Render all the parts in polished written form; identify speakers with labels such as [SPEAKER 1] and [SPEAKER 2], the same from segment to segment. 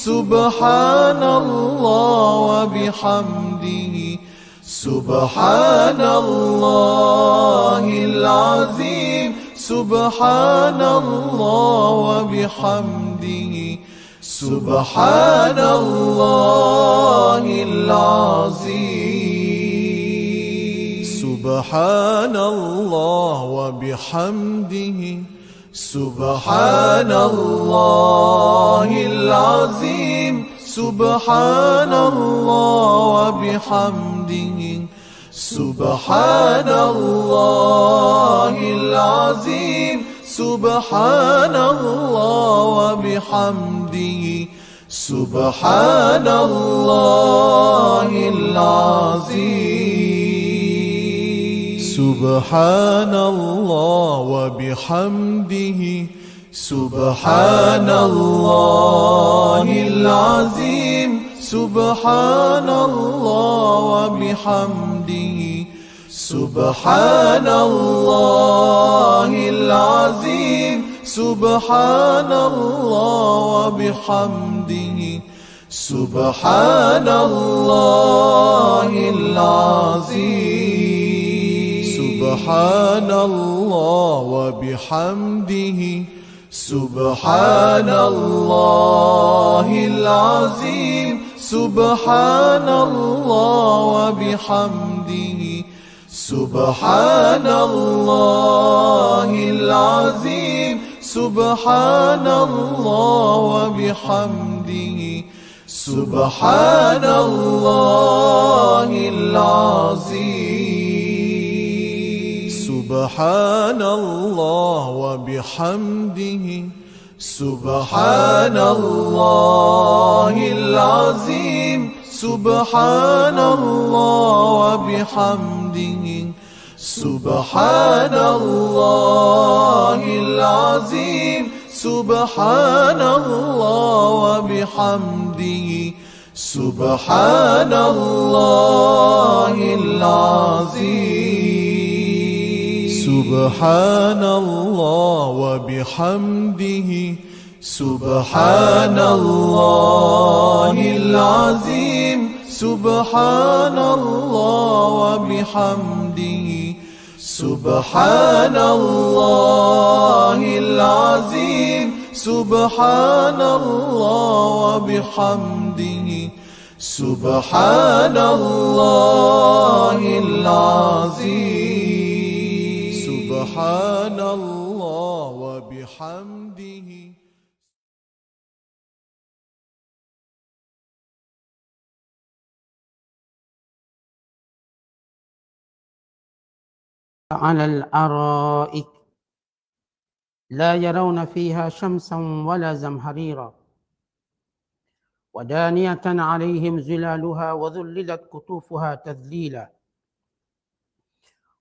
[SPEAKER 1] سبحان الله وبحمده سبحان الله العظيم سبحان الله وبحمده سبحان الله العظيم سبحان الله وبحمده سبحان الله العظيم سبحان الله وبحمده سبحان الله العظيم سبحان الله وبحمده سبحان الله العظيم سبحان الله وبحمده سبحان الله العظيم سبحان الله وبحمده سبحان الله العظيم سبحان الله وبحمده سبحان الله العظيم سبحان الله وبحمده سبحان الله العظيم سبحان الله وبحمده سبحان الله العظيم سبحان الله وبحمده سبحان الله العظيم سبحان الله وبحمده سبحان الله العظيم سبحان الله وبحمده سبحان الله العظيم سبحان الله وبحمده سبحان الله العظيم سبحان الله وبحمده سبحان الله العظيم سبحان الله وبحمده سبحان الله العظيم سبحان الله وبحمده سبحان الله العظيم سبحان الله وبحمده
[SPEAKER 2] على الأرائك لا يرون فيها شمسا ولا زمهريرا ودانية عليهم ظلالها وذللت قطوفها تذليلا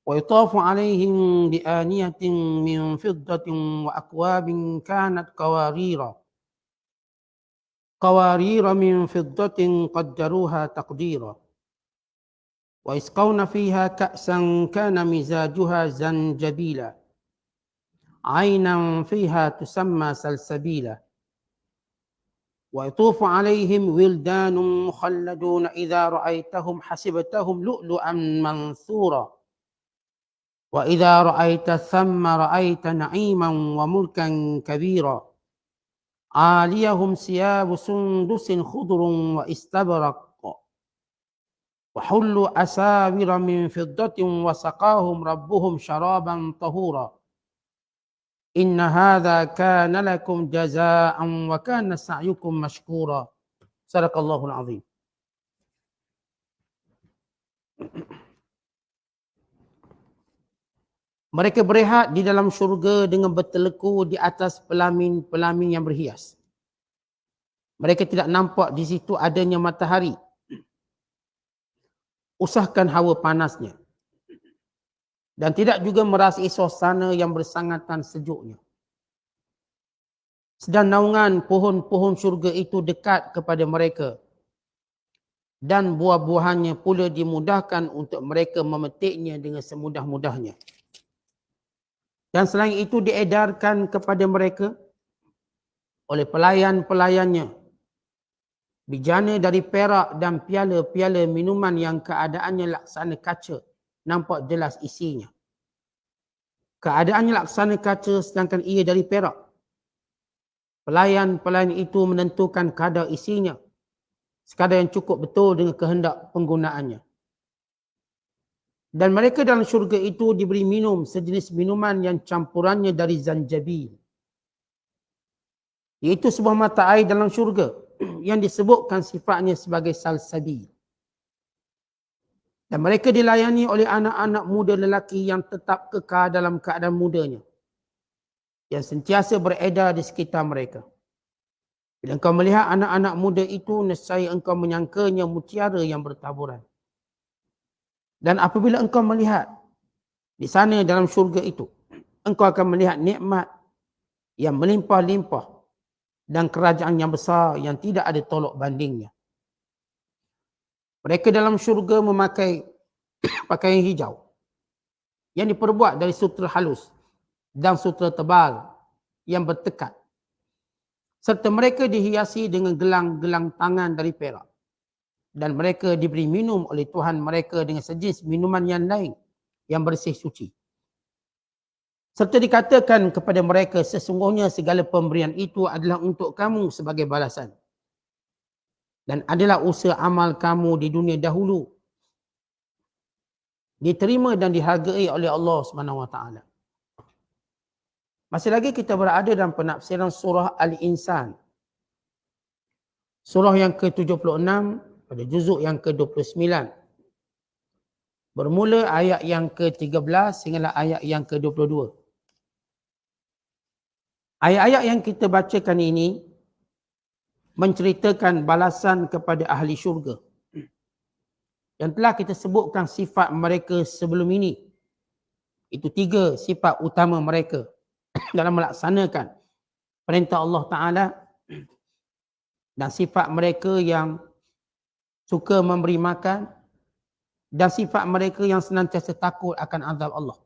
[SPEAKER 2] ويطاف عليهم بآنية من فضة وأكواب كانت قوارير من فضة قدروها تقديرا ويسقون فيها كأسا كان مزاجها زنجبيلا عينا فيها تسمى سلسبيلا ويطوف عليهم ولدان مخلدون إذا رأيتهم حسبتهم لؤلؤا منثورا وإذا رأيت ثم رأيت نعيما وملكا كبيرا عاليهم ثياب سندس خضر واستبرق وحلوا أساور من فضة وسقاهم ربهم شرابا طهورا إن هذا كان لكم جزاء وكان سعيكم مشكورا صدق الله العظيم. Mereka berehat di dalam syurga dengan berteleku di atas pelamin-pelamin yang berhias. Mereka tidak nampak di situ adanya matahari. Usahkan hawa panasnya. Dan tidak juga merasai suasana yang bersangatan sejuknya. Sedang naungan pohon-pohon syurga itu dekat kepada mereka. Dan buah-buahannya pula dimudahkan untuk mereka memetiknya dengan semudah-mudahnya. Dan selain itu diedarkan kepada mereka oleh pelayan-pelayannya Bijana dari perak dan piala-piala minuman yang keadaannya laksana kaca, nampak jelas isinya. Keadaannya laksana kaca sedangkan ia dari perak. Pelayan-pelayan itu menentukan kadar isinya, sekadar yang cukup betul dengan kehendak penggunaannya. Dan mereka dalam syurga itu diberi minum sejenis minuman yang campurannya dari zanjabil, iaitu sebuah mata air dalam syurga yang disebutkan sifatnya sebagai salsabil. Dan mereka dilayani oleh anak-anak muda lelaki yang tetap kekal dalam keadaan mudanya, yang sentiasa beredar di sekitar mereka. Bila engkau melihat anak-anak muda itu, nescaya engkau menyangkanya mutiara yang bertaburan. Dan apabila engkau melihat di sana dalam syurga itu, engkau akan melihat nikmat yang melimpah-limpah dan kerajaan yang besar yang tidak ada tolok bandingnya. Mereka dalam syurga memakai pakaian hijau yang diperbuat dari sutera halus dan sutera tebal yang bertekad. Serta mereka dihiasi dengan gelang-gelang tangan dari perak. Dan mereka diberi minum oleh Tuhan mereka dengan sejenis minuman yang lain yang bersih suci. Serta dikatakan kepada mereka, sesungguhnya segala pemberian itu adalah untuk kamu sebagai balasan. Dan adalah usaha amal kamu di dunia dahulu, diterima dan dihargai oleh Allah SWT. Masih lagi kita berada dalam penafsiran surah Al-Insan. Surah yang ke-76 pada juzuk yang ke-29. Bermula ayat yang ke-13 sehinggalah ayat yang ke-22. Ayat-ayat yang kita bacakan ini menceritakan balasan kepada ahli syurga yang telah kita sebutkan sifat mereka sebelum ini. Itu 3 sifat utama mereka dalam melaksanakan perintah Allah Ta'ala, dan sifat mereka yang suka memberi makan, dan sifat mereka yang senantiasa takut akan azab Allah.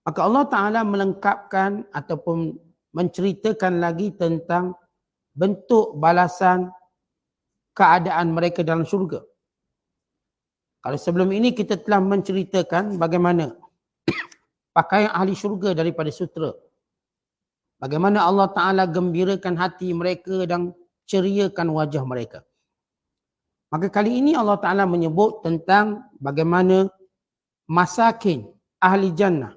[SPEAKER 2] Maka Allah Ta'ala melengkapkan ataupun menceritakan lagi tentang bentuk balasan keadaan mereka dalam syurga. Kalau sebelum ini kita telah menceritakan bagaimana pakaian ahli syurga daripada sutera. Bagaimana Allah Ta'ala gembirakan hati mereka dan ceriakan wajah mereka. Maka kali ini Allah Ta'ala menyebut tentang bagaimana masakin ahli jannah,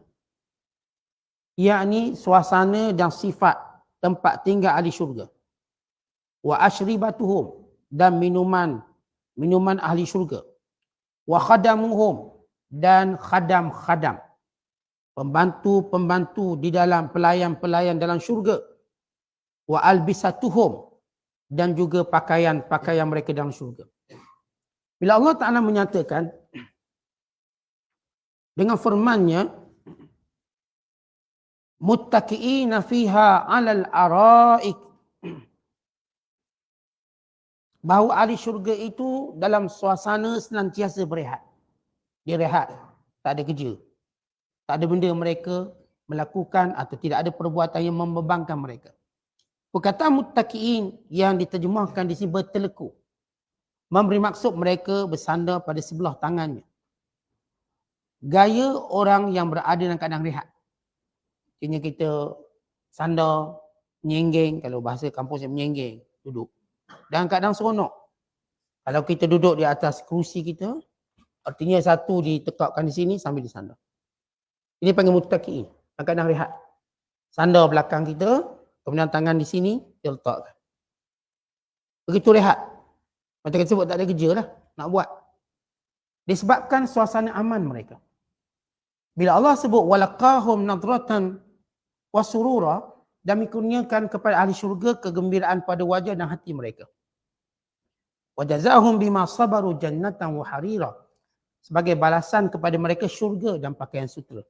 [SPEAKER 2] yakni suasana dan sifat tempat tinggal ahli syurga. Wa ashribatuhum, dan minuman ahli syurga. Wa khadamuhum, dan khadam-khadam, pembantu-pembantu di dalam pelayan-pelayan dalam syurga. Wa albisatuhum, dan juga pakaian-pakaian mereka dalam syurga. Bila Allah Ta'ala menyatakan dengan firman-Nya, muttaqi'ina fiha 'alal araik, bahawa ahli syurga itu dalam suasana senantiasa berehat. Dia rehat, tak ada kerja. Tak ada benda mereka melakukan atau tidak ada perbuatan yang membebankan mereka. Perkataan muttaqi'in yang diterjemahkan di sini bertelekuk, memberi maksud mereka bersandar pada sebelah tangannya. Gaya orang yang berada dalam keadaan rehat. Artinya kita sandar, menyenggeng, kalau bahasa kampung saya menyenggeng, duduk. Dalam keadaan seronok. Kalau kita duduk di atas kerusi kita, artinya satu ditekakkan di sini sambil disandar. Ini panggil muttaqi'in, dalam keadaan rehat. Sandar belakang kita, kemudian tangan di sini, dia letakkan. Begitu rehat. Macam kita sebut tak ada kerja lah, nak buat. Disebabkan suasana aman mereka. Bila Allah sebut walaqahum nadratan wa surura, dan dikurniakan kepada ahli syurga kegembiraan pada wajah dan hati mereka. Wa jazahum bima sabaru jannatan wa harira, sebagai balasan kepada mereka syurga dan pakaian sutera.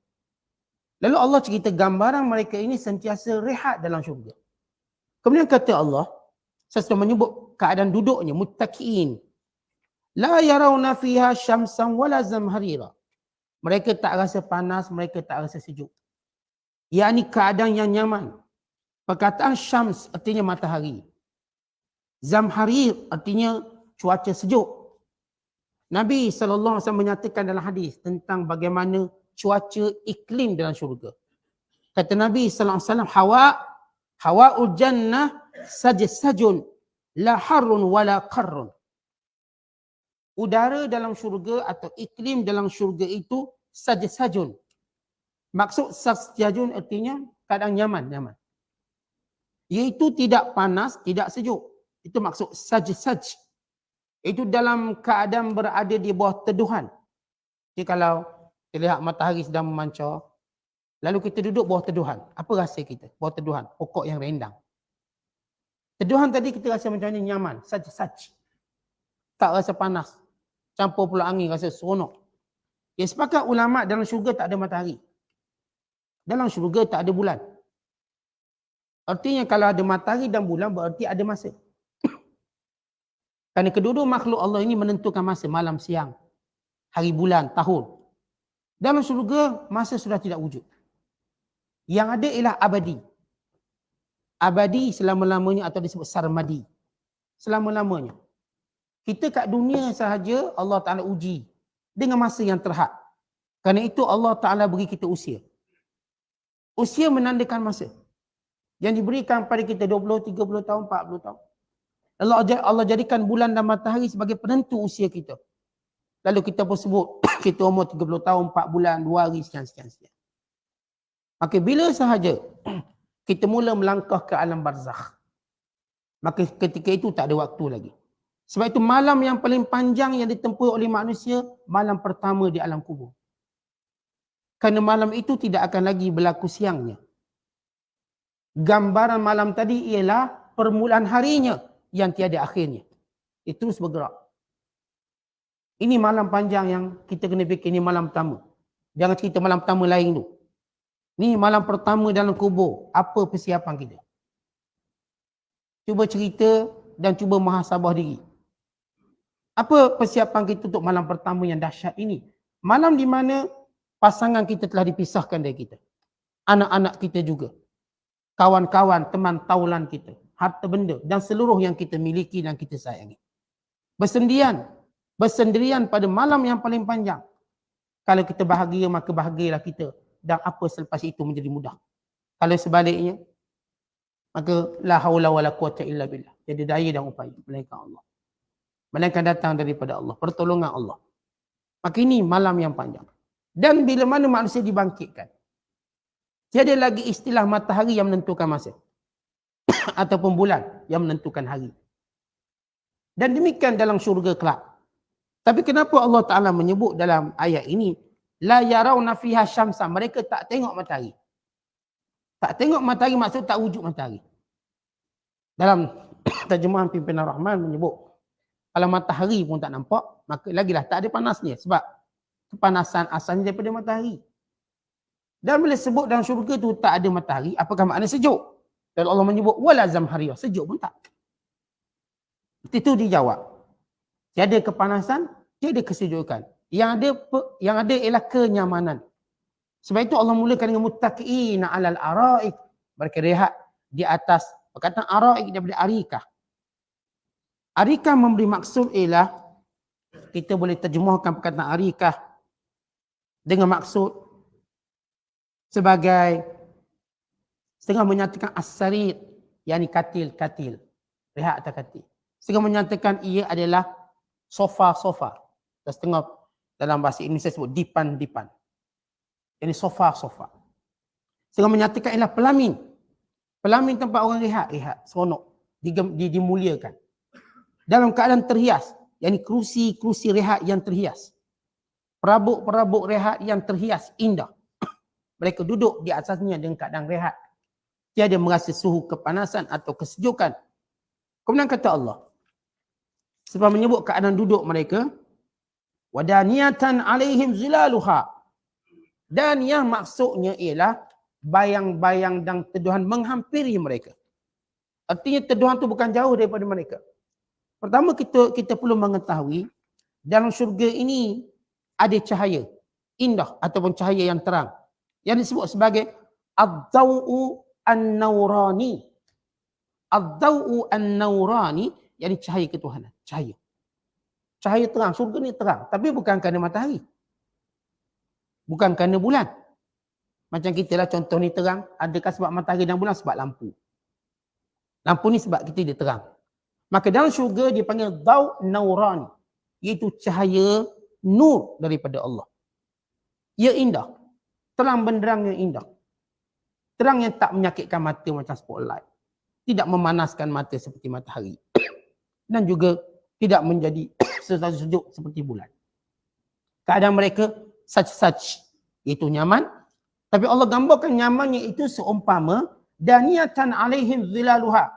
[SPEAKER 2] Lalu Allah cerita gambaran mereka ini sentiasa rehat dalam syurga. Kemudian kata Allah, sesudah menyebut keadaan duduknya, muttaqi'in, la yarawna fiha syamsan wala zamharira. Mereka tak rasa panas, mereka tak rasa sejuk. Yakni keadaan yang nyaman. Perkataan syams artinya matahari. Zamharir artinya cuaca sejuk. Nabi SAW menyatakan dalam hadis tentang bagaimana cuaca iklim dalam syurga. Kata Nabi SAW, hawa'ul jannah sajun la harrun wala qarrun. Udara dalam syurga atau iklim dalam syurga itu sajun. Maksud sajun artinya kadang nyaman. Iaitu tidak panas, tidak sejuk. Itu maksud saj. Itu dalam keadaan berada di bawah teduhan. Jadi kalau kita lihat matahari sedang memancar, lalu kita duduk bawah teduhan, apa rasa kita? Bawah teduhan, pokok yang rendang. Teduhan tadi kita rasa macam ni nyaman, saj. Tak rasa panas. Campur pula angin, rasa seronok. Ya, sepakat ulama' dalam syurga tak ada matahari. Dalam syurga tak ada bulan. Artinya kalau ada matahari dan bulan berarti ada masa. Kerana kedua-dua makhluk Allah ini menentukan masa, malam, siang, hari, bulan, tahun. Dalam syurga masa sudah tidak wujud. Yang ada ialah abadi. Abadi selama-lamanya atau disebut sarmadi. Selama-lamanya. Kita kat dunia sahaja Allah Ta'ala uji dengan masa yang terhad. Kerana itu Allah Ta'ala beri kita usia. Usia menandakan masa. Yang diberikan pada kita 20, 30 tahun, 40 tahun. Allah jadikan bulan dan matahari sebagai penentu usia kita. Lalu kita pun sebut kita umur 30 tahun, 4 bulan, 2 hari, sekian. Maka bila sahaja kita mula melangkah ke alam barzakh, maka ketika itu tak ada waktu lagi. Sebab itu malam yang paling panjang yang ditempuh oleh manusia, malam pertama di alam kubur. Kerana malam itu tidak akan lagi berlaku siangnya. Gambaran malam tadi ialah permulaan harinya yang tiada akhirnya. Dia terus bergerak. Ini malam panjang yang kita kena fikir, ini malam pertama. Jangan cerita malam pertama lain tu. Ni malam pertama dalam kubur. Apa persiapan kita? Cuba cerita dan cuba muhasabah diri. Apa persiapan kita untuk malam pertama yang dahsyat ini? Malam di mana pasangan kita telah dipisahkan dari kita. Anak-anak kita juga. Kawan-kawan, teman taulan kita. Harta benda dan seluruh yang kita miliki dan kita sayangi. Bersendirian pada malam yang paling panjang. Kalau kita bahagia, maka bahagialah kita. Dan apa selepas itu menjadi mudah. Kalau sebaliknya, maka la haula wala quwata illa billah. Jadi daya dan upaya melainkan Allah. Melainkan datang daripada Allah, pertolongan Allah. Maka ini malam yang panjang. Dan bila mana manusia dibangkitkan, tiada lagi istilah matahari yang menentukan masa. Ataupun bulan yang menentukan hari. Dan demikian dalam syurga kelak. Tapi kenapa Allah Ta'ala menyebut dalam ayat ini, la yarawna fiha syamsa, mereka tak tengok matahari. Tak tengok matahari maksud tak wujud matahari. Dalam terjemahan Pimpinan Rahman menyebut, kalau matahari pun tak nampak, maka lagilah tak ada panasnya. Sebab kepanasan asalnya daripada matahari. Dan bila sebut dalam syurga tu tak ada matahari, apakah makna sejuk? Dan Allah menyebut wala zamhariyah, sejuk pun tak. Itu dijawab. Tiada kepanasan, tiada kesejukan. Yang ada ialah kenyamanan. Sebab itu Allah mulakan dengan muttaqiina 'alal araik. Mereka rehat di atas perkataan araik daripada arikah. Arikah memberi maksud ialah kita boleh terjemahkan perkataan arikah dengan maksud sebagai setengah menyatakan as-sarir, yakni katil, rehat atas katil. Setengah menyatakan ia adalah sofa. Dan setengah dalam bahasa Indonesia sebut dipan. Ini sofa. Setengah menyatakan ialah pelamin. Pelamin tempat orang rehat, seronok, dimuliakan. Dalam keadaan terhias, yakni kerusi rehat yang terhias. Perabot rehat yang terhias, indah. Mereka duduk di atasnya dengan keadaan rehat. Tiada merasa suhu kepanasan atau kesejukan. Kemudian kata Allah, sebab menyebut keadaan duduk mereka, wadaniyatan alaihim zilaluha. Dan yang maksudnya ialah bayang-bayang dan teduhan menghampiri mereka. Artinya teduhan itu bukan jauh daripada mereka. Pertama kita perlu mengetahui dalam syurga ini ada cahaya indah ataupun cahaya yang terang yang disebut sebagai ad-daw'u an-nawrani. Ad-daw'u an-nawrani yakni cahaya ketuhanan, cahaya. Cahaya terang, syurga ni terang. Tapi bukan kerana matahari. Bukan kerana bulan. Macam kita lah contoh ni terang. Adakah sebab matahari dan bulan? Sebab lampu. Lampu ni sebab kita dia terang. Maka dalam syurga dia panggil daw naurani. Iaitu cahaya nur daripada Allah. Ia indah. Terang benderang yang indah. Terang yang tak menyakitkan mata macam spotlight. Tidak memanaskan mata seperti matahari. Dan juga tidak menjadi sejuk seperti bulan. Keadaan mereka such, iaitu nyaman. Tapi Allah gambarkan nyamannya itu seumpama daniyatan alaihim zilaluha.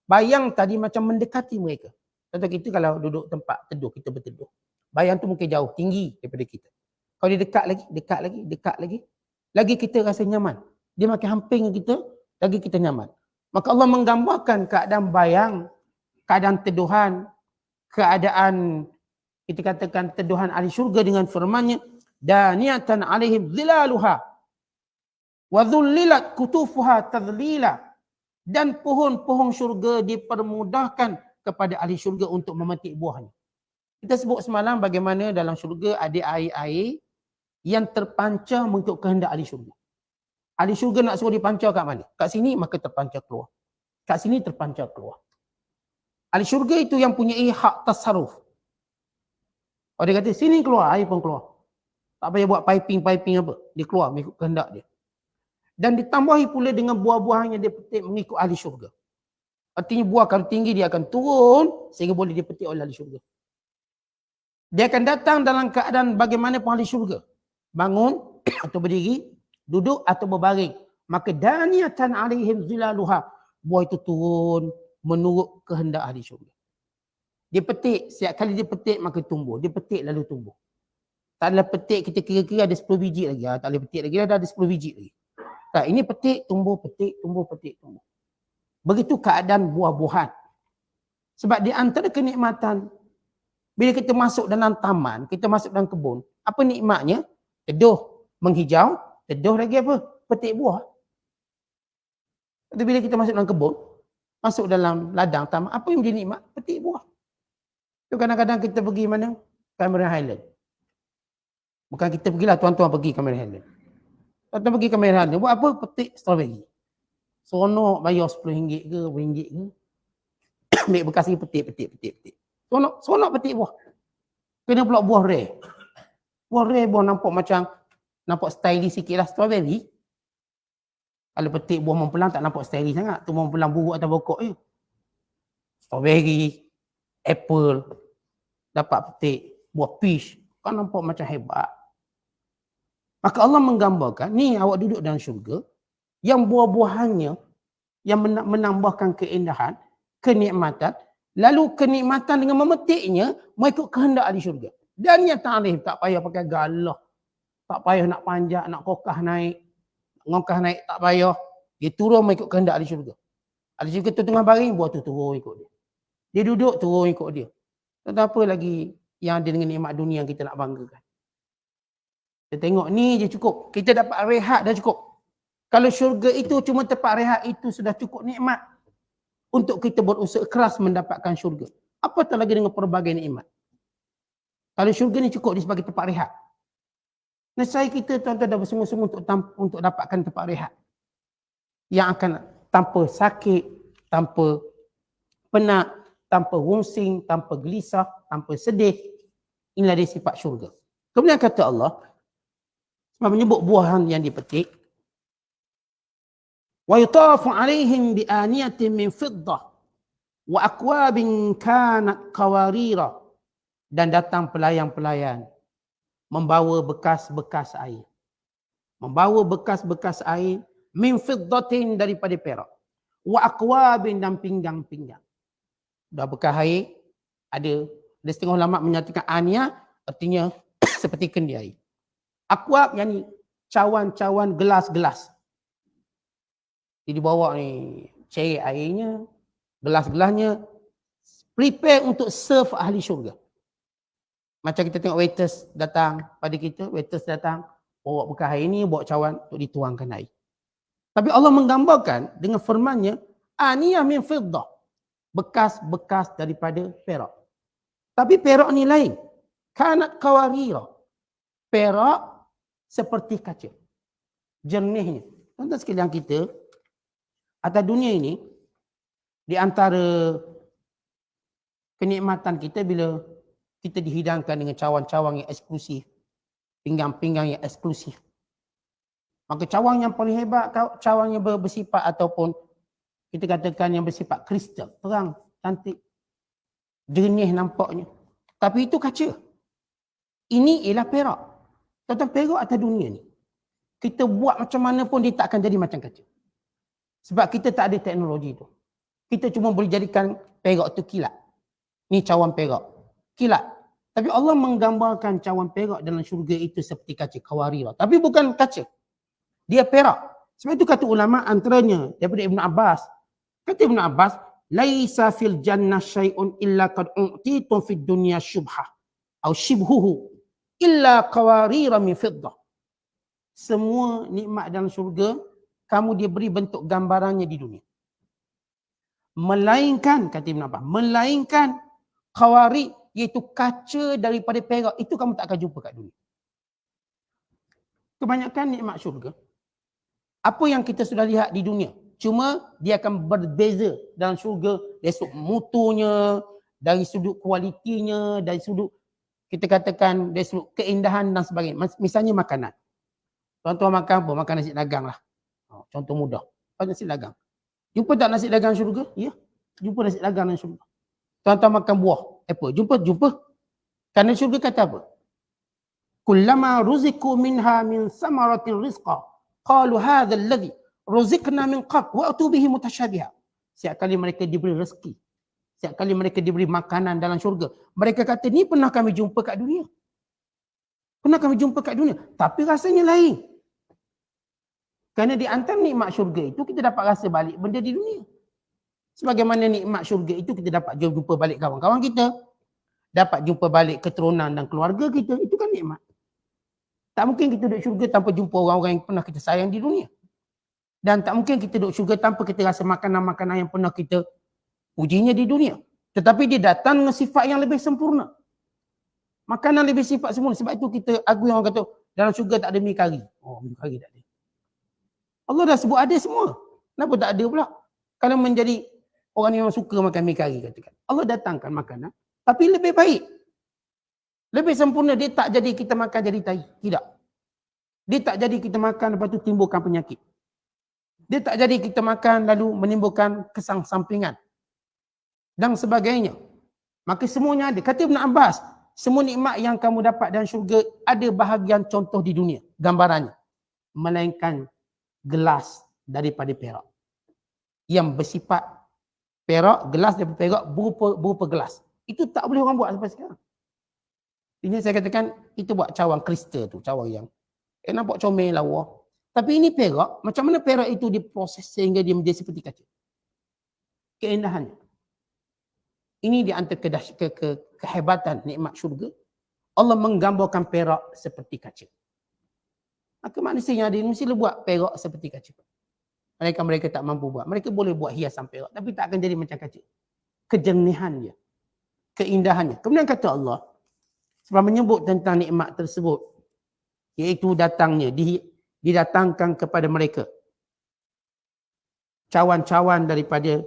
[SPEAKER 2] Bayang tadi macam mendekati mereka. Contoh kita kalau duduk tempat teduh, kita berteduh. Bayang tu mungkin jauh, tinggi daripada kita. Kalau dia dekat lagi. Lagi kita rasa nyaman. Dia makin hampir dengan kita, lagi kita nyaman. Maka Allah menggambarkan keadaan bayang, keadaan teduhan, keadaan kita katakan teduhan ahli syurga dengan firman-Nya, daniyatan alaihim zilaluha wa dhullilat kutufuha tadlila. Dan pohon-pohon syurga dipermudahkan kepada ahli syurga untuk memetik buahnya. Kita sebut semalam bagaimana dalam syurga ada air-air yang terpancar mengikut kehendak ahli syurga. Ahli syurga nak suruh dipancar kat mana? Kat sini maka terpancar keluar. Kat sini terpancar keluar. Ahli syurga itu yang punya hak tasarruf. Kalau dia kata sini keluar, air pun keluar. Tak payah buat piping apa. Dia keluar mengikut kehendak dia. Dan ditambahi pula dengan buah-buahan yang dia petik mengikut ahli syurga. Artinya buah kalau tinggi dia akan turun sehingga boleh dipetik oleh ahli syurga. Dia akan datang dalam keadaan bagaimana pun ahli syurga. Bangun atau berdiri, duduk atau berbaring. Maka daniyatan alaihim zilaluha. Buah itu turun menurut kehendak ahli syurga. Dia petik, setiap kali dia petik maka tumbuh. Dia petik lalu tumbuh. Tak adalah petik kita kira-kira ada 10 biji lagi. Tak boleh petik lagi, dah ada 10 biji lagi. Tak, ini petik, tumbuh, petik, tumbuh, petik, tumbuh. Begitu keadaan buah-buahan. Sebab di antara kenikmatan, bila kita masuk dalam taman, kita masuk dalam kebun, apa nikmatnya? Teduh, menghijau, teduh lagi apa? Petik buah. Tapi bila kita masuk dalam kebun, masuk dalam ladang taman, apa yang menjadi nikmat? Petik buah. Itu kadang-kadang kita pergi mana? Cameron Highland. Bukan kita pergilah, tuan-tuan pergi Cameron Highland. Tuan-tuan pergi Cameron Highland, buat apa? Petik strawberry. Seronok bayar RM10 ke, RM20 ke. Ambil bekas lagi petik. Seronok petik buah. Kena pula buah rare. Buah rare nampak macam, nampak stylish sikit lah strawberry. Kalau petik buah mempelang tak nampak stylish sangat. Tu mempelang buruk atas pokok je. Strawberry, apple, dapat petik buah peach. Kan nampak macam hebat. Maka Allah menggambarkan, ni awak duduk dalam syurga, yang buah-buahannya yang menambahkan keindahan, kenikmatan, lalu kenikmatan dengan memetiknya mengikut kehendak ahli syurga. Dan yang ta'rif, tak payah pakai galah, tak payah nak panjat, nak kokah naik, ngokah naik, tak payah. Dia turun mengikut kehendak ahli syurga. Ahli syurga tu tengah baring, buah tu turun ikut dia. Dia duduk, turun ikut dia. Tak apa lagi yang ada dengan nikmat dunia yang kita nak banggakan. Kita tengok ni je cukup. Kita dapat rehat dah cukup. Kalau syurga itu cuma tempat rehat itu sudah cukup nikmat untuk kita berusaha keras mendapatkan syurga. Apatah lagi dengan pelbagai nikmat. Kalau syurga ni cukup di sebagai tempat rehat. Nescaya kita tuan-tuan dah bersungguh-sungguh untuk dapatkan tempat rehat. Yang akan tanpa sakit, tanpa penat, tanpa wungsing, tanpa gelisah, tanpa sedih. Inilah dia sifat syurga. Kemudian kata Allah, sebab menyebut buahan yang dipetik, wa yutafu alaihim bi aniyatin min fiddah wa akwabin kanat qawarira, dan datang pelayan-pelayan membawa bekas-bekas air. Membawa bekas-bekas air min fiddatin, daripada perak. Wa akwabin, dan pinggang-pinggang. Dah bekas air, ada setengah ulama menyatakan aniyah artinya seperti kendi air. Akwab yang ni cawan-cawan gelas-gelas. Jadi dibawa ni cari airnya, gelas-gelasnya, prepare untuk serve ahli syurga. Macam kita tengok waiters datang pada kita, waiters datang, bawa bekas air ni, bawa cawan untuk dituangkan air. Tapi Allah menggambarkan dengan firman-Nya, aniyah min fiddah. bekas-bekas daripada perak. Tapi perak ni lain. Kanat qawarira. Perak seperti kaca. Jernihnya. Tuan-tuan sekalian kita, atas dunia ini, di antara kenikmatan kita bila kita dihidangkan dengan cawan-cawan yang eksklusif, pinggang-pinggang yang eksklusif. Maka cawan yang paling hebat, cawan yang bersifat ataupun kita katakan yang bersifat kristal, terang, cantik, jernih nampaknya. Tapi itu kaca. Ini ialah perak. Tuan-tuan, perak atas dunia ni, kita buat macam mana pun dia tak akan jadi macam kaca. Sebab kita tak ada teknologi tu. Kita cuma boleh jadikan perak tu kilat. Ni cawan perak. Kilat. Tapi Allah menggambarkan cawan perak dalam syurga itu seperti kaca qawarira. Tapi bukan kaca. Dia perak. Sebab itu kata ulama antaranya daripada Ibn Abbas. Kata Ibn Abbas, laisa fil jannah syai'un illa qad u'titum fid dunya syubhah atau shibhuhu illa qawarira min fiddah. Semua nikmat dalam syurga kamu diberi bentuk gambarannya di dunia. Melainkan, kata Ibn Abbas, melainkan qawari, iaitu kaca daripada perak, itu kamu tak akan jumpa kat dunia. Kebanyakan nikmat syurga, apa yang kita sudah lihat di dunia, cuma dia akan berbeza dalam syurga dari sudut mutunya, dari sudut kualitinya, dari sudut kita katakan dari sudut keindahan dan sebagainya. Misalnya makanan. Tuan-tuan makan apa? Makan nasi dagang lah. Contoh mudah. Nasi dagang. Jumpa tak nasi dagang syurga? Ya. Jumpa nasi dagang dalam syurga. Tuan-tuan makan buah. Apple. Jumpa. Kerana syurga kata apa? Kullama ruziku minha min samaratin rizqa. Qalu hadha alladhi ruziqna min qab wa atu bihi mutasyabiha. Setiap kali mereka diberi rezeki, setiap kali mereka diberi makanan dalam syurga, mereka kata ni pernah kami jumpa kat dunia. Pernah kami jumpa kat dunia, tapi rasanya lain. Kerana di antara nikmat syurga itu kita dapat rasa balik benda di dunia. Sebagaimana nikmat syurga itu kita dapat jumpa balik kawan-kawan kita, dapat jumpa balik keturunan dan keluarga kita, itu kan nikmat. Tak mungkin kita duduk syurga tanpa jumpa orang-orang yang pernah kita sayang di dunia. Dan tak mungkin kita duduk syurga tanpa kita rasa makanan-makanan yang pernah kita pujinya di dunia. Tetapi dia datang dengan sifat yang lebih sempurna. Makanan lebih sifat sempurna. Sebab itu kita agui orang kata, dalam syurga tak ada mi kari. Oh, mi kari tak ada. Allah dah sebut ada semua. Kenapa tak ada pula? Kalau menjadi orang yang suka makan mi kari, katakan. Allah datangkan makanan, tapi lebih baik. Lebih sempurna. Dia tak jadi kita makan jadi tai. Tidak. Dia tak jadi kita makan lepas tu timbulkan penyakit. Dia tak jadi kita makan lalu menimbulkan kesang sampingan. Dan sebagainya. Maka semuanya ada. Kata Ibn Abbas, semua nikmat yang kamu dapat dalam syurga ada bahagian contoh di dunia. Gambarannya. Melainkan gelas daripada perak. Yang bersifat perak, gelas daripada perak berupa gelas. Itu tak boleh orang buat sampai sekarang. Ini saya katakan, itu buat cawan kristal tu, cawan yang nampak comel lawa. Tapi ini perak, macam mana perak itu diproses sehingga dia menjadi seperti kaca. Keindahannya. Ini di antara kehebatan nikmat syurga. Allah menggambarkan perak seperti kaca. Maka manusia yang ada ini mestilah buat perak seperti kaca. Mereka tak mampu buat. Mereka boleh buat hiasan perak, tapi tak akan jadi macam kaca. Kejernihannya, keindahannya. Kemudian kata Allah, sebab menyebut tentang nikmat tersebut, iaitu datangnya, didatangkan kepada mereka cawan-cawan daripada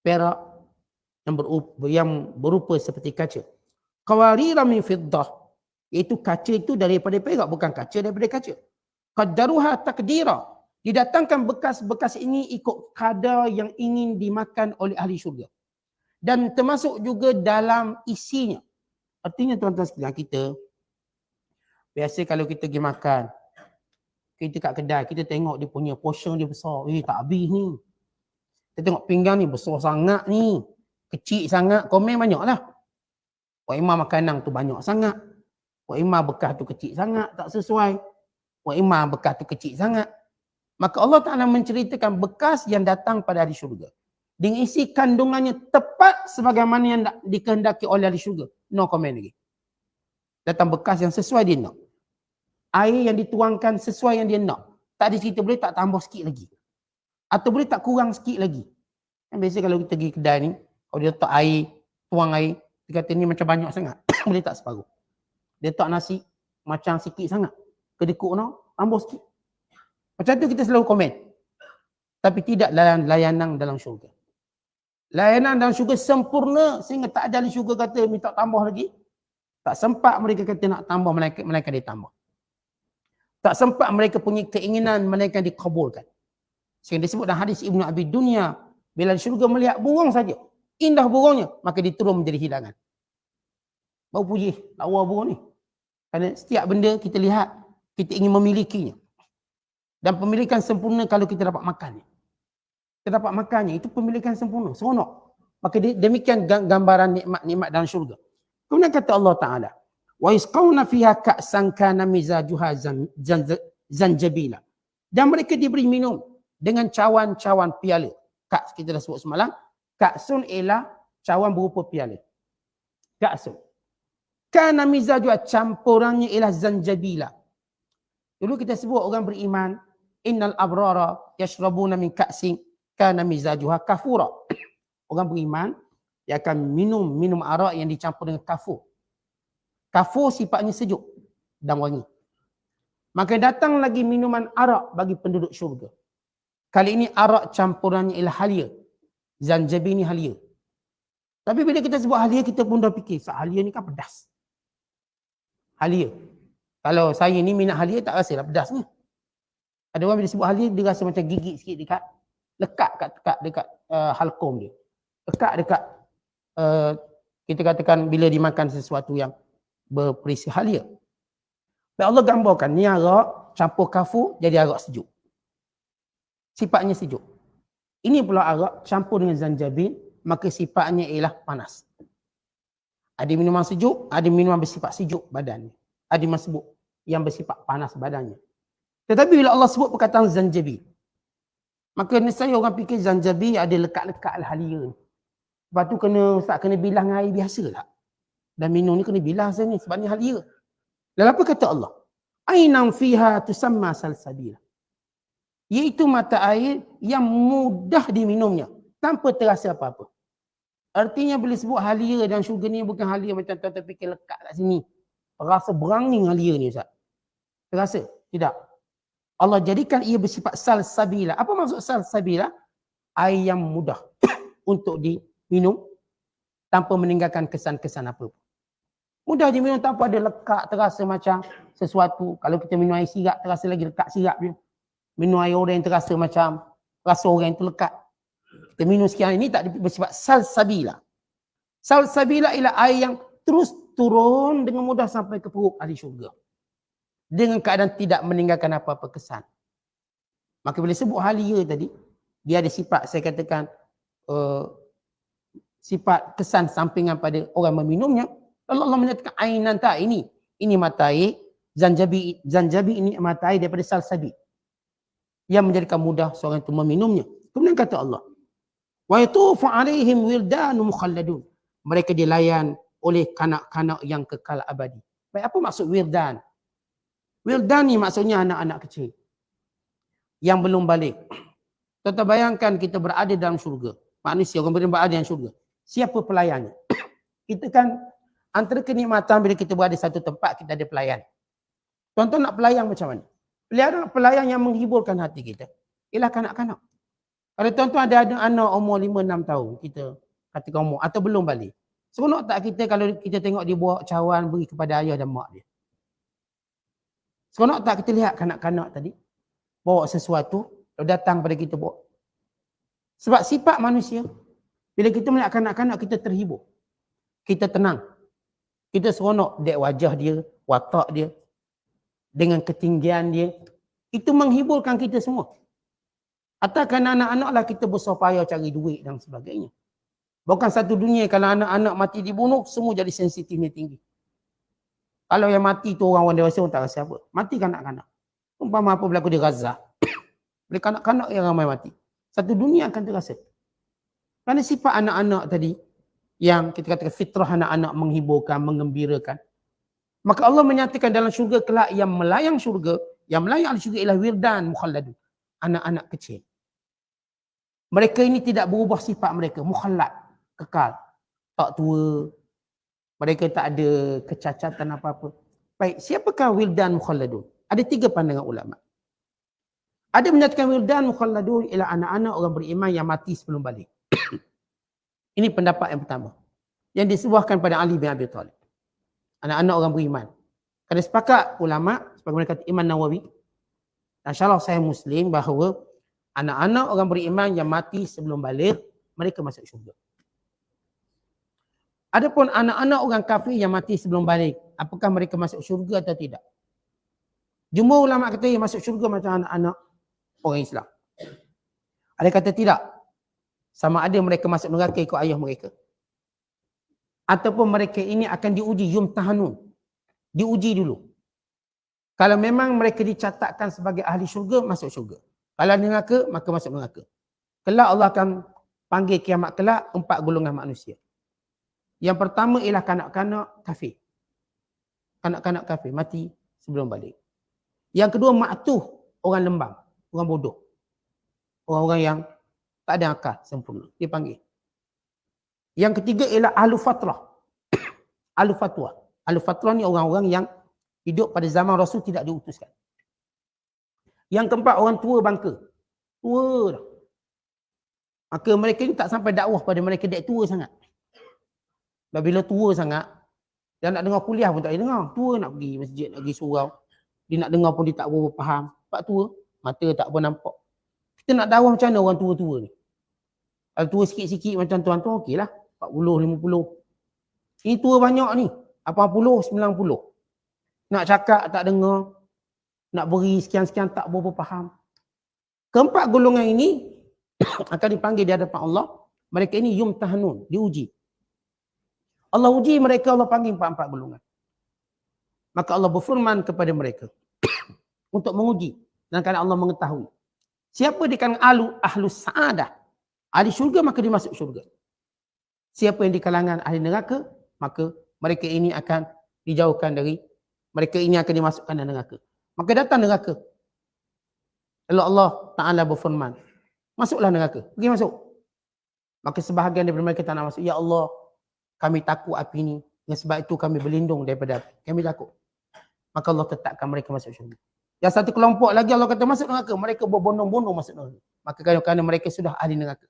[SPEAKER 2] perak yang berupa seperti kaca. Qawarira min fiddah, iaitu kaca itu daripada perak, bukan kaca daripada kaca. Qaddaruha taqdira, didatangkan bekas-bekas ini ikut kadar yang ingin dimakan oleh ahli syurga. Dan termasuk juga dalam isinya. Artinya tuan-tuan sekalian, kita biasa kalau kita pergi makan, kita kat kedai, kita tengok dia punya portion dia besar. Tak habis ni. Kita tengok pinggang ni besar sangat ni. Kecil sangat, komen banyak lah. Wak Imam makanan tu banyak sangat. Wak Imam bekas tu kecil sangat, tak sesuai. Wak Imam bekas tu kecil sangat. Maka Allah Ta'ala menceritakan bekas yang datang pada ahli syurga. Dengan isi kandungannya tepat sebagaimana yang dikehendaki oleh ahli syurga. No comment lagi. Datang bekas yang sesuai dia nak. Air yang dituangkan sesuai yang dia nak. Tak ada cerita boleh tak tambah sikit lagi. Atau boleh tak kurang sikit lagi. Kan biasa kalau kita pergi kedai ni, Kalau dia letak air, tuang air, dia kata ni macam banyak sangat. Boleh tak separuh. Dia letak nasi, macam sikit sangat. Kedekut tambah sikit. Macam tu kita selalu komen. Tapi tidak layanan dalam syurga. Layanan dalam syurga sempurna sehingga tak ada ahli syurga kata minta tambah lagi. Tak sempat mereka kata nak tambah, mereka dia tambah. Tak sempat mereka punya keinginan, mereka dikabulkan. Sehingga disebut dalam hadis Ibnu Abi Dunya, bila syurga melihat burung saja, indah burungnya, maka diturun menjadi hidangan. Bau puji, lawa burung ni. Kerana setiap benda kita lihat, kita ingin memilikinya. Dan pemilikan sempurna kalau kita dapat makannya. Kita dapat makannya, itu pemilikan sempurna, seronok. Maka demikian gambaran nikmat-nikmat dalam syurga. Kemudian kata Allah Ta'ala, wa yusqawna fiha ka'san kana mizajuha zanjabila. Dan mereka diberi minum dengan cawan-cawan piala. Ka's kita dah sebut semalam, ka'sun ialah cawan berupa piala. Ka'sun. Kana mizajuha, campurannya ialah zanjabila. Dulu kita sebut orang beriman, innal abrara yashrabuna min ka'sin kana mizajuha kafura. Orang beriman dia akan minum arak yang dicampur dengan kafur. Kafur sifatnya sejuk dan wangi. Maka datang lagi minuman arak bagi penduduk syurga. Kali ini arak campurannya ialah halia. Zanjabil ni halia. Tapi bila kita sebut halia, kita pun dah fikir, halia ni kan pedas. Halia. Kalau saya ni minat halia, tak rasa lah pedas ni. Ada orang bila sebut halia, dia rasa macam gigit sikit dekat, lekat dekat halkom dia. Lekat dekat, kita katakan bila dimakan sesuatu yang berperisi halia. Dan Allah gambarkan, ni arak campur kafur jadi arak sejuk. Sifatnya sejuk. Ini pula arak campur dengan zanjabil, maka sifatnya ialah panas. Ada minuman sejuk, ada minuman bersifat sejuk badannya. Ada minuman yang bersifat panas badannya. Tetapi bila Allah sebut perkataan zanjabil, maka nescaya orang fikir zanjabil ada lekat-lekat halia ni. Lepas tu kena bilang air biasa tak? Dan minum ni kena bilang saja ni sebab ni halia. Lalu apa kata Allah? Ainam fiha tusamma salsabila. Iaitu mata air yang mudah diminumnya tanpa terasa apa-apa. Artinya bila sebut halia dan syurga ni bukan halia macam tuan-tuan fikir lekat kat sini. Rasa berangin halia ni Ustaz. Terasa? Tidak. Allah jadikan ia bersifat salsabila. Apa maksud salsabila? Air yang mudah untuk diminum tanpa meninggalkan kesan-kesan apa-apa. Mudah diminum tanpa ada lekat, terasa macam sesuatu. Kalau kita minum air sirap, terasa lagi lekat sirap dia. Minum air orang terasa macam rasa orang itu lekat. Kita minum sekian ini tak bersifat salsabila. Salsabila ialah air yang terus turun dengan mudah sampai ke perut ahli syurga. Dengan keadaan tidak meninggalkan apa-apa kesan. Maka bila sebut halia tadi, dia ada sifat, saya katakan, sifat kesan sampingan pada orang meminumnya. Lalu Allah menyatakan ainan tak, ini mata air, zanjabi ini mata air daripada salsabil. Yang menjadikan mudah seorang itu meminumnya. Kemudian kata Allah, wa yatufu alaihim wildanun mukhalladun. Mereka dilayan oleh kanak-kanak yang kekal abadi. Baik, apa maksud wildan? Wildan ni maksudnya anak-anak kecil yang belum balik. Tuan-tuan bayangkan kita berada dalam syurga. Manusia, orang berada dalam syurga. Siapa pelayannya? Kita kan antara kenikmatan bila kita berada di satu tempat, kita ada pelayan. Tuan-tuan nak pelayan macam mana? Pelayan yang menghiburkan hati kita ialah kanak-kanak. Kalau tuan-tuan ada anak umur 5-6 tahun, kita katakan umur atau belum balik. Seronok tak kita kalau kita tengok dia bawa cawan beri kepada ayah dan mak dia? Seronok tak kita lihat kanak-kanak tadi bawa sesuatu, datang pada kita bawa. Sebab sifat manusia, bila kita melihat kanak-kanak, kita terhibur. Kita tenang. Kita seronok dek wajah dia, watak dia, dengan ketinggian dia. Itu menghiburkan kita semua. Atau kerana anak-anak lah kita besar payah cari duit dan sebagainya. Bukan satu dunia kalau anak-anak mati dibunuh, semua jadi sensitifnya tinggi. Kalau yang mati tu orang dewasa pun tak rasa apa. Mati kanak-kanak. Umpama apa berlaku di Gaza. Bila kanak-kanak yang ramai mati. Satu dunia akan terasa. Kerana sifat anak-anak tadi, yang kita katakan fitrah anak-anak menghiburkan, mengembirakan. Maka Allah menyatakan dalam syurga kelak yang melayang syurga, yang melayang syurga ialah wildan mukhalladun. Anak-anak kecil. Mereka ini tidak berubah sifat mereka, mukhallad. kekal, tak tua, mereka tak ada kecacatan apa-apa. Baik, siapakah wildan mukhalladun? Ada 3 pandangan ulama. Ada menyatakan wildan mukhalladun ialah anak-anak orang beriman yang mati sebelum balik. Ini pendapat yang pertama, yang disuahkan pada Ali bin Abi Thalib. Anak-anak orang beriman. Kerana sepakat ulama, sebagaimana kata Imam Nawawi, dan syarah Sahih Muslim, bahawa anak-anak orang beriman yang mati sebelum balik, mereka masuk syurga. Adapun anak-anak orang kafir yang mati sebelum balik, apakah mereka masuk syurga atau tidak? Jumhur ulama kata yang masuk syurga macam anak-anak orang Islam. Ada kata tidak. Sama ada mereka masuk neraka ikut ayah mereka. Ataupun mereka ini akan diuji, yumtahanun. Diuji dulu. Kalau memang mereka dicatatkan sebagai ahli syurga, masuk syurga. Kalau neraka, maka masuk neraka. Kelak Allah akan panggil kiamat kelak 4 golongan manusia. Yang pertama ialah kanak-kanak kafir. Kanak-kanak kafir mati sebelum balik. Yang kedua ma'tuh, orang lembang, orang bodoh. Orang-orang yang tak ada akal sempurna, dia panggil. Yang ketiga ialah ahlu fatrah. Ahlu fatwa. Ahlu fatrah ni orang-orang yang hidup pada zaman Rasul tidak diutuskan. Yang keempat orang tua bangka. Tua dah. Maka mereka ni tak sampai dakwah pada mereka dek tua sangat. Dan bila tua sangat, dia nak dengar kuliah pun tak boleh dengar. Tua nak pergi masjid, nak pergi surau. Dia nak dengar pun dia tak berapa faham. Sebab tua, mata tak apa nampak. Kita nak dakwah macam mana orang tua-tua ni? Kalau tua sikit-sikit macam tuan-tuan, okey lah. 40, 50. Ini tua banyak ni. 80, 90. Nak cakap tak dengar. Nak beri sekian-sekian tak berapa faham. Keempat golongan ini akan dipanggil di hadapan Allah. Mereka ini yumtahanun, diuji. Allah uji mereka, Allah panggil 4 golongan. Maka Allah berfirman kepada mereka untuk menguji. Dan kerana Allah mengetahui. Siapa di kalangan ahlus sa'adah, ahli syurga, maka dia masuk syurga. Siapa yang di kalangan ahli neraka, maka mereka ini akan dijauhkan dari, mereka ini akan dimasukkan dalam neraka. Maka datang neraka. Lalu Allah Ta'ala berfirman, masuklah neraka, pergi masuk. Maka sebahagian daripada mereka tak nak masuk. Ya Allah, kami takut api ini. Dengan sebab itu kami berlindung daripada api. Kami takut. Maka Allah tetapkan mereka masuk syurga. Yang satu kelompok lagi Allah kata masuk neraka. Mereka berbondong-bondong masuk neraka. Maka kerana mereka sudah ahli neraka.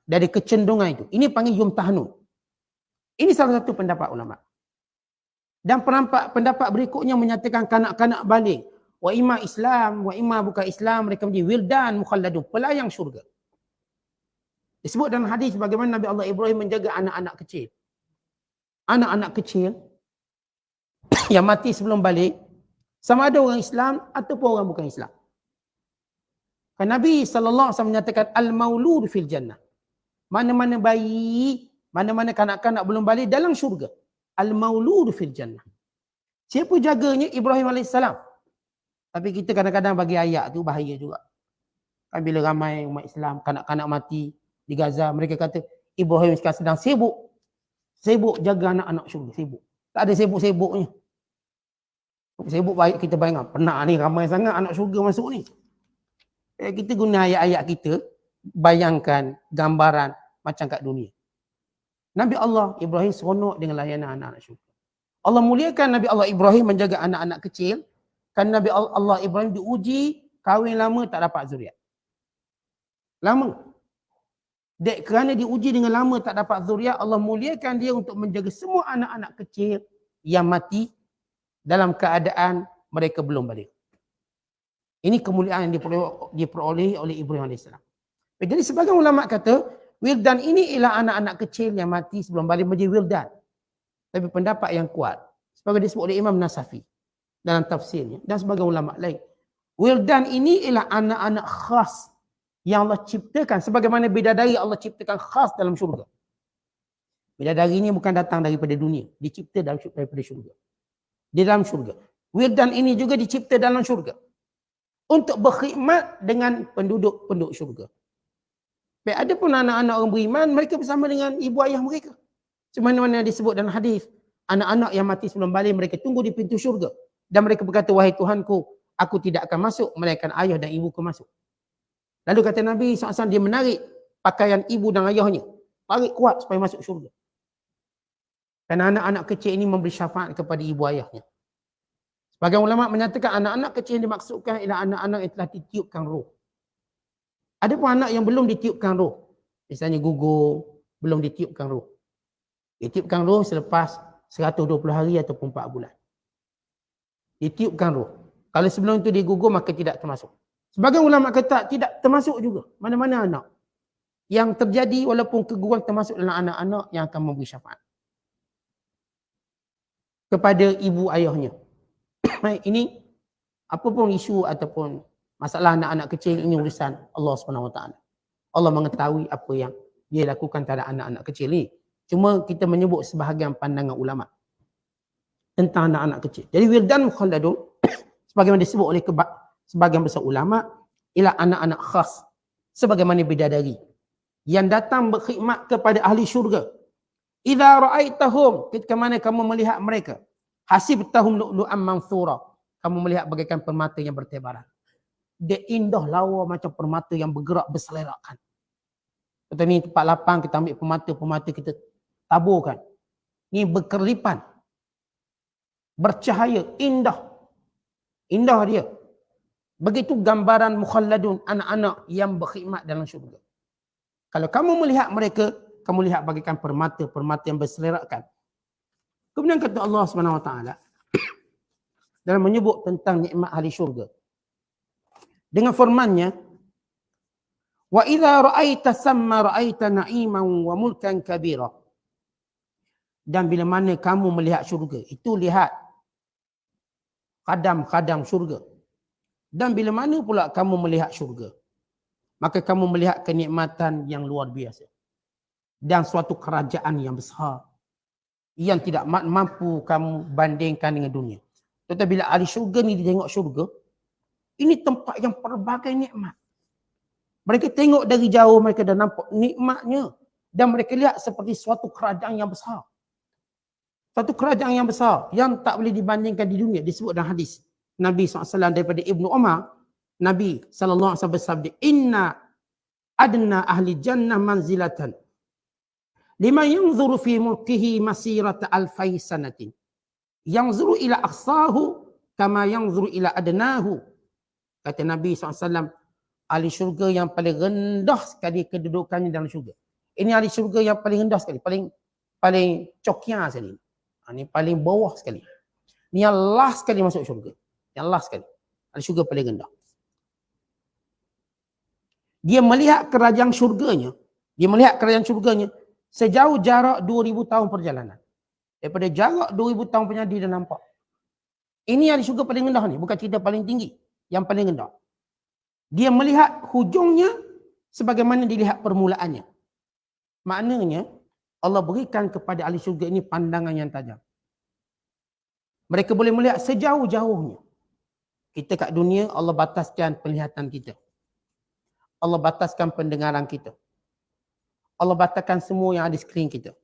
[SPEAKER 2] Dari kecenderungan itu. Ini panggil yumtahanun. Ini salah satu pendapat ulama. Dan pendapat berikutnya menyatakan kanak-kanak balik. Wa imma Islam, wa imma bukan Islam. Mereka menjadi wildan mukhalladun. Pelayang syurga. Disebut dalam hadis bagaimana Nabi Allah Ibrahim menjaga anak-anak kecil. Anak-anak kecil yang mati sebelum balik, sama ada orang Islam ataupun orang bukan Islam. Kan Nabi SAW menyatakan al-maulud fil jannah. Mana-mana bayi, mana-mana kanak-kanak belum balik dalam syurga. Al-maulud fil jannah. Siapa jaganya? Ibrahim AS. Tapi kita kadang-kadang bagi ayat tu bahaya juga. Kan bila ramai umat Islam, kanak-kanak mati di Gaza, mereka kata Ibrahim sekarang sedang sibuk. Sibuk jaga anak-anak syurga, sibuk. Tak ada sibuk-sibuknya. Sibuk baik kita bayangkan. Pernah ni ramai sangat anak syurga masuk ni. Kita guna ayat-ayat kita, bayangkan gambaran macam kat dunia. Nabi Allah Ibrahim seronok dengan layanan anak-anak syurga. Allah muliakan Nabi Allah Ibrahim menjaga anak-anak kecil. Kan Nabi Allah Ibrahim diuji, kahwin lama tak dapat zuriat. Lama. Dek kerana diuji dengan lama tak dapat zuriat, Allah muliakan dia untuk menjaga semua anak-anak kecil yang mati dalam keadaan mereka belum balik. Ini kemuliaan yang diperoleh oleh Ibrahim AS. Jadi sebagian ulama kata, wildan ini ialah anak-anak kecil yang mati sebelum balik menjadi wildan. Tapi pendapat yang kuat, sebagai disebut oleh Imam Nasafi dalam tafsirnya, dan sebagian ulama lain. Wildan ini ialah anak-anak khas yang Allah ciptakan. Sebagaimana bidadari Allah ciptakan khas dalam syurga. Bidadari ini bukan datang daripada dunia. Dicipta daripada syurga. Di dalam syurga. Wildan ini juga dicipta dalam syurga. Untuk berkhidmat dengan penduduk-penduduk syurga. Baik, ada pun anak-anak orang beriman, mereka bersama dengan ibu ayah mereka. Sebagaimana disebut dalam hadis, anak-anak yang mati sebelum balik, mereka tunggu di pintu syurga. Dan mereka berkata, wahai Tuhanku, aku tidak akan masuk, melainkan ayah dan ibuku masuk. Lalu kata Nabi SAW, dia menarik pakaian ibu dan ayahnya. tarik kuat supaya masuk syurga. Kerana anak-anak kecil ini memberi syafaat kepada ibu ayahnya. Sebagian ulama menyatakan anak-anak kecil yang dimaksudkan ialah anak-anak yang telah ditiupkan roh. Ada pun anak yang belum ditiupkan roh. Misalnya gugur, belum ditiupkan roh. Ditiupkan roh selepas 120 hari ataupun 4 bulan. Ditiupkan roh. Kalau sebelum itu digugur maka tidak termasuk. Sebagian ulama kata tidak termasuk juga. Mana-mana anak yang terjadi walaupun keguguran termasuk dalam anak-anak yang akan memberi syafaat kepada ibu ayahnya. Ini apapun isu ataupun masalah anak-anak kecil, ini urusan Allah SWT. Allah mengetahui apa yang dia lakukan terhadap anak-anak kecil ni. Cuma kita menyebut sebahagian pandangan ulama tentang anak-anak kecil. Jadi wildan mukhalladun sebagaimana disebut oleh sebagian besar ulama ialah anak-anak khas sebagaimana bidadari yang datang berkhidmat kepada ahli syurga. Idza ra'aitahum, ketika mana kamu melihat mereka, hasibtahum lu'lu'an manthura, kamu melihat bagaikan permata yang bertebaran. Dia indah lawa macam permata yang bergerak berselerakkan. Kata ni tempat lapang, kita ambil permata kita taburkan. Ni berkelipan, bercahaya, indah. Indah dia. Begitu gambaran mukhalladun, anak-anak yang berkhidmat dalam syurga. Kalau kamu melihat mereka, kamu lihat bagaikan permata yang berselerakkan. Kemudian kata Allah SWT dalam menyebut tentang nikmat ahli syurga. Dengan firman-Nya, wa idza ra'aita samma ra'aita na'iman wa mulkan kabira. Dan bila mana kamu melihat syurga, itu lihat khadam-khadam syurga. Dan bila mana pula kamu melihat syurga, maka kamu melihat kenikmatan yang luar biasa dan suatu kerajaan yang besar yang tidak mampu kamu bandingkan dengan dunia. Tetapi bila ahli syurga ni dia tengok syurga, ini tempat yang pelbagai nikmat. Mereka tengok dari jauh, mereka dah nampak nikmatnya dan mereka lihat seperti suatu kerajaan yang besar. Satu kerajaan yang besar yang tak boleh dibandingkan di dunia. Disebut dalam hadis Nabi SAW daripada Ibnu Umar, Nabi SAW bersabda, inna adna ahli jannah manzilatan liman yanzuru fi mulkihi masirata alfai sanatin yanzuru ila aqsahu kama yanzuru ila adnahu. Kata Nabi SAW, ahli syurga yang paling rendah sekali kedudukannya dalam syurga. Ini ahli syurga yang paling rendah sekali, paling cokia sekali. Ini paling bawah sekali. Ini yang last sekali masuk syurga. Yang last sekali. Ahli syurga paling rendah. Dia melihat kerajaan syurganya. Sejauh jarak 2000 tahun perjalanan. Daripada jarak 2000 tahun punya dia dah nampak. Ini ahli syurga paling rendah ni. Bukan cerita paling tinggi. Yang paling rendah. Dia melihat hujungnya sebagaimana dilihat permulaannya. Maknanya Allah berikan kepada ahli syurga ini pandangan yang tajam. Mereka boleh melihat sejauh-jauhnya. Kita kat dunia, Allah bataskan penglihatan kita. Allah bataskan pendengaran kita. Allah bataskan semua yang ada di skrin kita.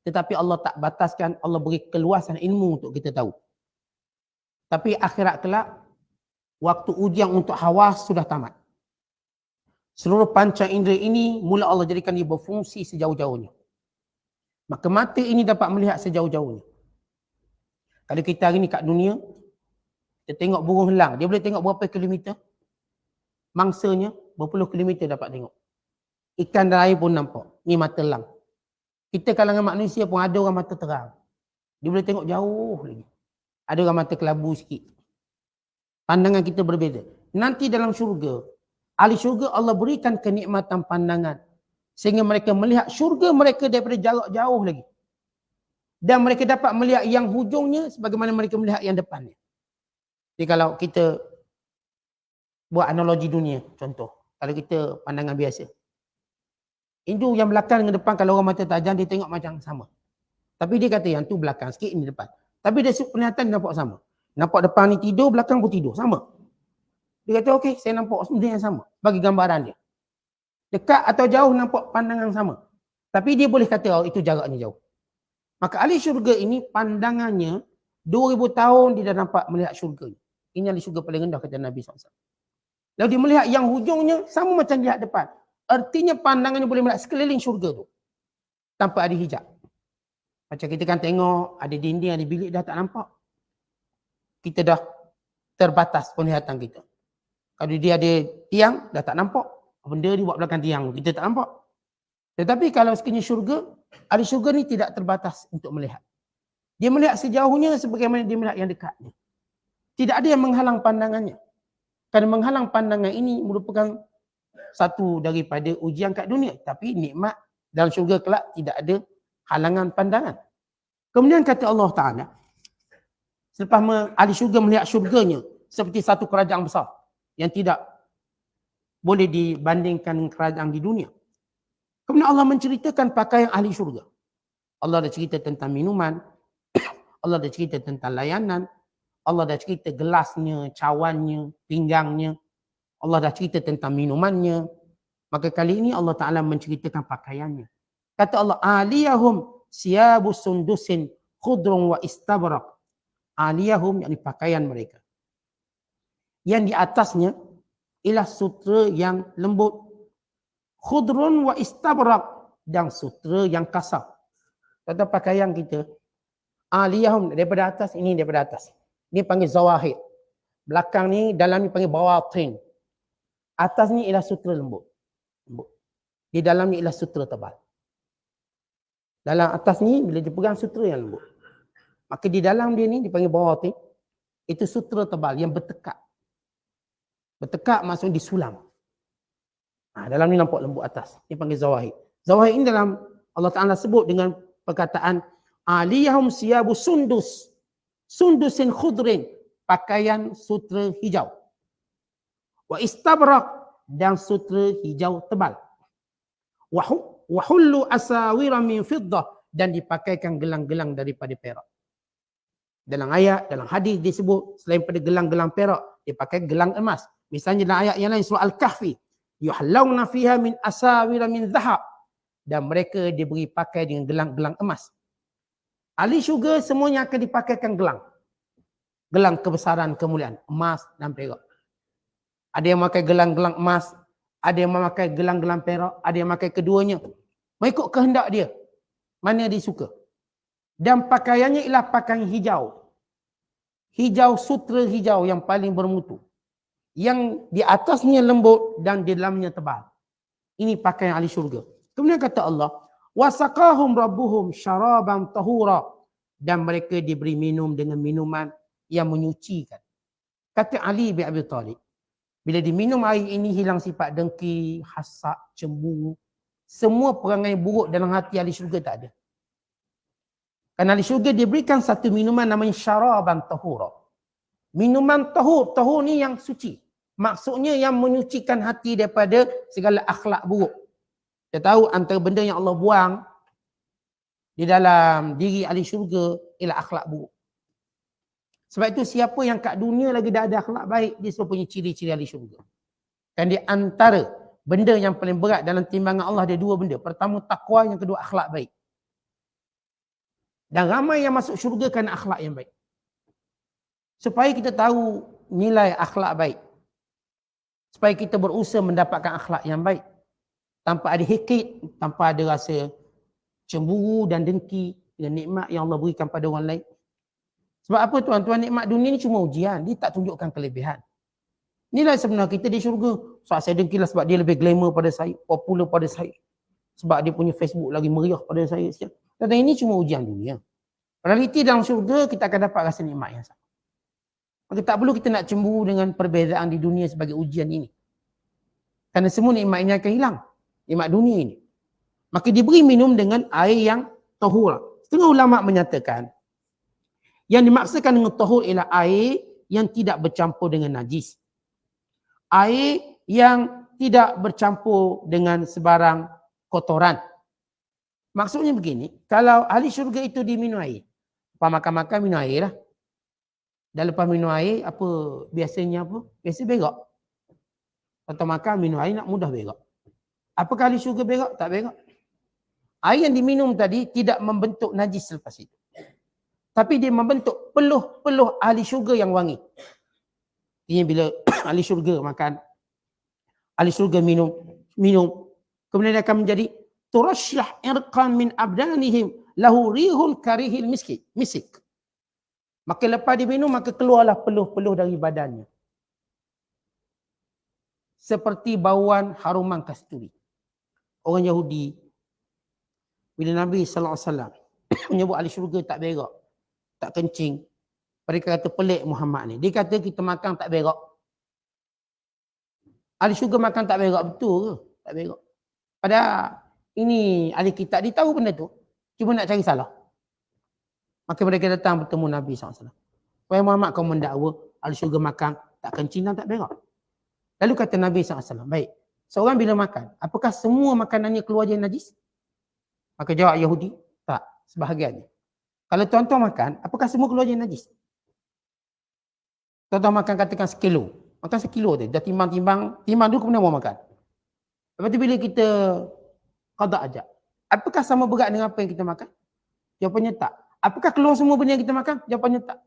[SPEAKER 2] Tetapi Allah tak bataskan, Allah beri keluasan ilmu untuk kita tahu. Tapi akhirat kelak, waktu ujian untuk hawas sudah tamat. Seluruh panca indera ini mula Allah jadikan dia berfungsi sejauh-jauhnya. Maka mata ini dapat melihat sejauh-jauhnya. Kalau kita hari ni kat dunia, kita tengok burung helang, dia boleh tengok berapa kilometer? Mangsanya berpuluh kilometer dapat tengok. Ikan dalam air pun nampak. Ni mata helang. Kita kalangan manusia pun ada orang mata terang. Dia boleh tengok jauh lagi. Ada orang mata kelabu sikit. Pandangan kita berbeza. Nanti dalam syurga, ahli syurga Allah berikan kenikmatan pandangan. Sehingga mereka melihat syurga mereka daripada jarak jauh lagi. Dan mereka dapat melihat yang hujungnya sebagaimana mereka melihat yang depannya. Jadi kalau kita buat analogi dunia, contoh. Kalau kita pandangan biasa. Itu yang belakang dengan depan, kalau orang mata tajam, dia tengok macam sama. Tapi dia kata yang tu belakang sikit, ini depan. Tapi dari sudut penglihatan nampak sama. Nampak depan ni tidur, belakang pun tidur. Sama. Dia kata, okey, saya nampak benda yang sama. Bagi gambaran dia. Dekat atau jauh nampak pandangan sama. Tapi dia boleh kata, oh, itu jaraknya jauh. Maka ahli syurga ini pandangannya 2000 tahun dia dah nampak melihat syurga. Ini ahli syurga paling rendah kata Nabi SAW. Lalu dia melihat yang hujungnya sama macam lihat depan. Artinya pandangannya boleh melihat sekeliling syurga tu. tanpa ada hijab. Macam kita kan tengok ada dinding, ada bilik dah tak nampak. Kita dah terbatas penglihatan kita. Kalau dia ada tiang, dah tak nampak. Benda dia buat belakang tiang, kita tak nampak. Tetapi kalau sekiranya syurga, ahli syurga ni tidak terbatas untuk melihat. Dia melihat sejauhnya sebagaimana dia melihat yang dekatnya. Tidak ada yang menghalang pandangannya. Kerana menghalang pandangan ini merupakan satu daripada ujian kat dunia. Tapi nikmat dalam syurga kelak tidak ada halangan pandangan. Kemudian kata Allah Ta'ala, selepas ahli syurga melihat syurganya seperti satu kerajaan besar yang tidak boleh dibandingkan dengan kerajaan di dunia. Kemudian Allah menceritakan pakaian ahli syurga. Allah dah cerita tentang minuman, Allah dah cerita tentang layanan, Allah dah cerita gelasnya, cawannya, pinggangnya, Allah dah cerita tentang minumannya. Maka kali ini Allah Ta'ala menceritakan pakaiannya. Kata Allah, aliyahum siyabu sundusin khudrun wa istabrak. Aliyahum, yakni pakaian mereka. Yang di atasnya ialah sutra yang lembut. Khudrun wa istabrak, dan sutra yang kasar. Kata pakaian kita, aliyahum daripada atas, ini daripada atas. Ini panggil zawahir. Belakang ni, dalam ni panggil bawatin. Atas ni ialah sutra lembut. Di dalam ni ialah sutra tebal. Dalam atas ni, bila dia pegang sutra yang lembut. Maka di dalam dia ni, dipanggil bawatin. Itu sutra tebal yang bertekak. Bertekak maksudnya disulam. Dalam ni nampak lembut atas. Ini panggil zawahir. Zawahir ini dalam Allah Ta'ala sebut dengan perkataan aliyahum siyabu sundus. Sundusin khudrin. Pakaian sutra hijau. Wa istabrak, dan sutra hijau tebal. Wa hullu asawira min fiddah, dan dipakaikan gelang-gelang daripada perak. Dalam ayat, dalam hadis disebut selain pada gelang-gelang perak, dipakai gelang emas. Misalnya dalam ayat yang lain surah Al-Kahfi, yuhallawna fiha min asawira min zahab, dan mereka diberi pakai dengan gelang-gelang emas. Ahli syurga semuanya akan dipakaikan gelang. Gelang kebesaran, kemuliaan, emas dan perak. Ada yang memakai gelang-gelang emas, ada yang memakai gelang-gelang perak, ada yang memakai keduanya. Mengikut kehendak dia, mana dia suka. Dan pakaiannya ialah pakaian hijau. Hijau, sutra hijau yang paling bermutu. Yang di atasnya lembut dan di dalamnya tebal. Ini pakaian ahli syurga. Kemudian kata Allah, wasaqahum rabbuhum syaraban tahura, dan mereka diberi minum dengan minuman yang menyucikan. Kata Ali bin Abi Talib, bila diminum air ini hilang sifat dengki, hasad, cemburu, semua perangai buruk dalam hati ahli syurga tak ada. Kerana ahli syurga diberikan satu minuman namanya syaraban tahura. Minuman tahur, tahur ni yang suci. Maksudnya yang menyucikan hati daripada segala akhlak buruk. Kita tahu antara benda yang Allah buang di dalam diri ahli syurga ialah akhlak buruk. Sebab itu siapa yang kat dunia lagi dah ada akhlak baik, dia semua punya ciri-ciri ahli syurga. Dan di antara benda yang paling berat dalam timbangan Allah ada dua benda. Pertama takwa, yang kedua akhlak baik. Dan ramai yang masuk syurga kerana akhlak yang baik. Supaya kita tahu nilai akhlak baik. Supaya kita berusaha mendapatkan akhlak yang baik. Tanpa ada hikid, tanpa ada rasa cemburu dan dengki dengan nikmat yang Allah berikan pada orang lain. Sebab apa tuan-tuan, nikmat dunia ni cuma ujian. Dia tak tunjukkan kelebihan. Inilah sebenarnya kita di syurga. Sebab saya dengkilah sebab dia lebih glamour pada saya, popular pada saya. Sebab dia punya Facebook lagi meriah pada saya. Dan ini cuma ujian dunia. Realiti dalam syurga kita akan dapat rasa nikmat yang sama. Maka tak perlu kita nak cemburu dengan perbezaan di dunia sebagai ujian ini. Kerana semua nikmat ini akan hilang. Nikmat dunia ini. Maka diberi minum dengan air yang tahur. Setengah ulama menyatakan, yang dimaksudkan dengan tahur ialah air yang tidak bercampur dengan najis. Air yang tidak bercampur dengan sebarang kotoran. Maksudnya begini, kalau ahli syurga itu diminum air, lepas makan-makan minum air lah. Dan lepas minum air, apa biasanya apa? Biasa berak. Atau makan minum air nak mudah berak. Apakah ahli syurga berak? Tak berak. Air yang diminum tadi tidak membentuk najis selepas itu. Tapi dia membentuk peluh-peluh ahli syurga yang wangi. Ini bila ahli syurga makan, ahli syurga minum, kemudian dia akan menjadi turashyah irqan min abdanihim lahu rihun karihil misik. Maka lepas dia minum, maka keluarlah peluh-peluh dari badannya. Seperti bauan haruman kasturi. Orang Yahudi, bila Nabi SAW menyebut ahli syurga tak berak, tak kencing, mereka kata pelik Muhammad ni. Dia kata kita makan tak berak. Ahli syurga makan tak berak, betul ke? Tak berak. Padahal ini ahli kitab, dia tahu benda tu. Cuma nak cari salah. Maka mereka datang bertemu Nabi SAW. Wahai Muhammad, kau mendakwa ahli syurga makan tak kencing dan tak berak. Lalu kata Nabi SAW, baik. Seorang bila makan, apakah semua makanannya keluar jadi najis? Maka jawab Yahudi, tak. Sebahagiannya. Kalau tuan-tuan makan, apakah semua keluar jadi najis? Tuan-tuan makan katakan sekilo. Makan sekilo tu. Dah timbang dulu kemudian mau makan. Lepas tu bila kita qada ajak, apakah sama berat dengan apa yang kita makan? Jawapannya tak. Apakah keluar semua benda yang kita makan? Jawapannya tak.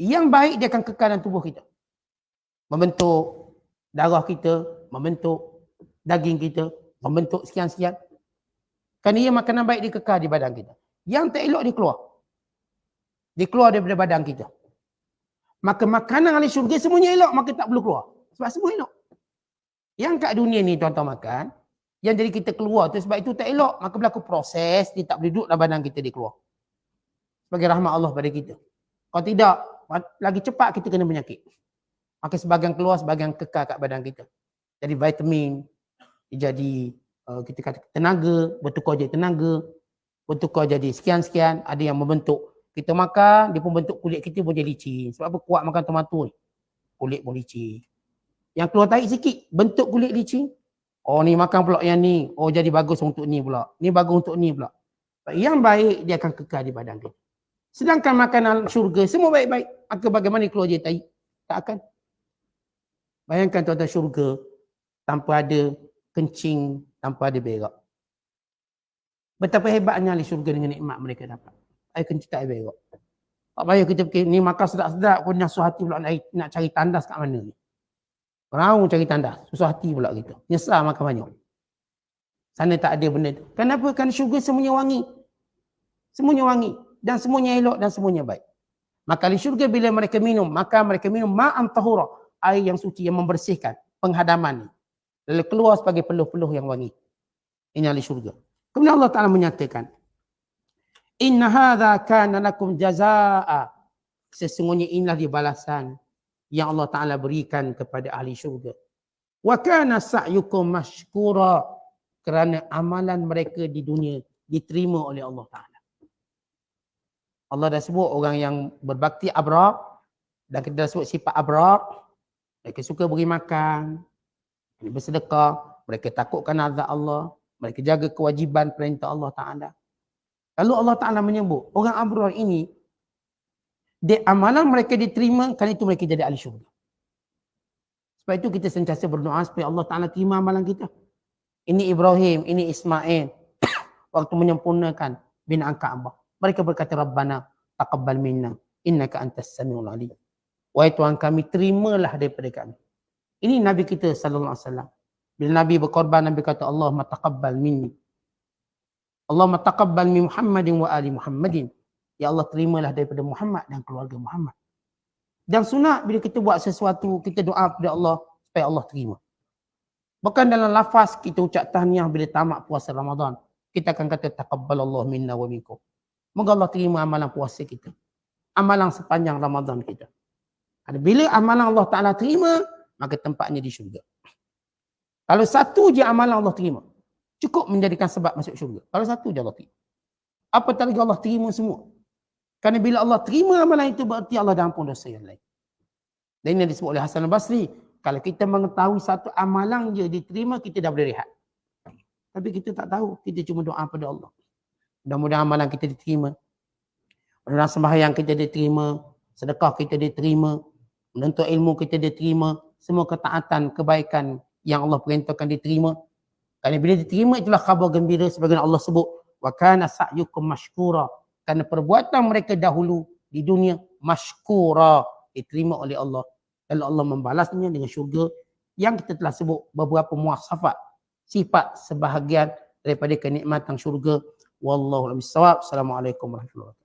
[SPEAKER 2] Yang baik dia akan kekal dalam tubuh kita. Membentuk darah kita, membentuk daging kita, membentuk sekian-sekian. Kerana ia makanan baik dia kekal di badan kita. Yang tak elok dia keluar. Dia keluar daripada badan kita. Maka makanan ahli syurga semuanya elok, maka tak perlu keluar. Sebab semua elok. Yang kat dunia ni tuan-tuan makan, yang jadi kita keluar tu sebab itu tak elok, maka berlaku proses, dia tak boleh duduk dalam badan kita, dia keluar. Sebagai rahmat Allah pada kita. Kalau tidak, lagi cepat kita kena penyakit. Maka sebahagian keluar, sebahagian kekal kat badan kita. Jadi vitamin, jadi kita kata tenaga, bertukar jadi tenaga, bertukar jadi sekian-sekian, ada yang membentuk. Kita makan, dia pun bentuk kulit kita pun jadi licin. Sebab apa? Kuat makan tomato ni. Kulit pun licin. Yang keluar tarik sikit, bentuk kulit licin. Oh ni makan pula yang ni. Oh jadi bagus untuk ni pula. Ni bagus untuk ni pula. Yang baik, dia akan kekal di badan kita. Sedangkan makanan syurga, semua baik-baik. Maka bagaimana keluar je tarik? Tak akan. Bayangkan tuan-tuan syurga, tanpa ada kencing, tanpa ada berak. Betapa hebatnya ahli syurga dengan nikmat mereka dapat. Air kencing tak ada berak. Tak payah kita fikir, ni makan sedap-sedap pun susah hati pula nak cari tandas kat mana ni. Orang cari tandas, susah hati pula kita. Nyesal makan banyak. Sana tak ada benda tu. Kenapa? Kerana syurga semuanya wangi. Semuanya wangi. Dan semuanya elok dan semuanya baik. Maka ahli syurga bila mereka minum, maka mereka minum ma'an tahura. Air yang suci yang membersihkan penghadaman ni. Lalu keluar sebagai peluh-peluh yang wangi. Ini ahli syurga. Kemudian Allah Ta'ala menyatakan, Inna hadha kana lakum jazaa. Sesungguhnya inilah dia balasan yang Allah Ta'ala berikan kepada ahli syurga. Wa kana sa'yukum mashkura. Kerana amalan mereka di dunia diterima oleh Allah Ta'ala. Allah dah sebut orang yang berbakti abrar. Dan kita dah sebut sifat abrar. Mereka suka beri makan, bersedekah, mereka takutkan azab Allah, mereka jaga kewajiban perintah Allah Ta'ala. Lalu Allah Ta'ala menyebut, orang abrar ini, amalan mereka diterima, kerana itu mereka jadi ahli syurga. Sebab itu kita sentiasa berdoa supaya Allah Ta'ala terima amalan kita. Ini Ibrahim, ini Ismail, waktu menyempurnakan binaan Kaabah. Mereka berkata, Rabbana taqabbal minna, innaka antas samiul alim. Wahai Tuhan kami, terimalah daripada kami. Ini Nabi kita sallallahu alaihi wasallam. Bila Nabi berkorban, Nabi kata, Allahumma taqabbal minni. Allahumma taqabbal min Muhammadin wa ali Muhammadin. Ya Allah, terimalah daripada Muhammad dan keluarga Muhammad. Dan sunat bila kita buat sesuatu, kita doa kepada Allah supaya Allah terima. Bukan dalam lafaz kita ucap tahniah bila tamat puasa Ramadan. Kita akan kata, taqabbalallahu minna wa minkum. Moga Allah terima amalan puasa kita. Amalan sepanjang Ramadan kita. Bila amalan Allah Ta'ala terima, maka tempatnya di syurga. Kalau satu je amalan Allah terima, cukup menjadikan sebab masuk syurga. Kalau satu je Allah terima. Apatah lagi Allah terima semua. Kerana bila Allah terima amalan itu, berarti Allah dah ampun dosa yang lain. Dan ini disebut oleh Hasan al-Basri. Kalau kita mengetahui satu amalan je diterima, kita dah boleh rehat. Tapi kita tak tahu. Kita cuma doa pada Allah. Mudah-mudahan amalan kita diterima. Mudah-mudahan sembahyang kita diterima. Sedekah kita diterima. Menuntut ilmu kita diterima. Semua ketaatan, kebaikan yang Allah perintahkan diterima. Kerana bila diterima, itulah khabar gembira sebagaimana Allah sebut. Wa kana sa'yukum mashkura. Kerana perbuatan mereka dahulu di dunia mashkura. Diterima oleh Allah. Lalu Allah membalasnya dengan syurga yang kita telah sebut beberapa muasafat. Sifat sebahagian daripada kenikmatan syurga. Wallahu a'lam bissawab. Assalamualaikum warahmatullahi wabarakatuh.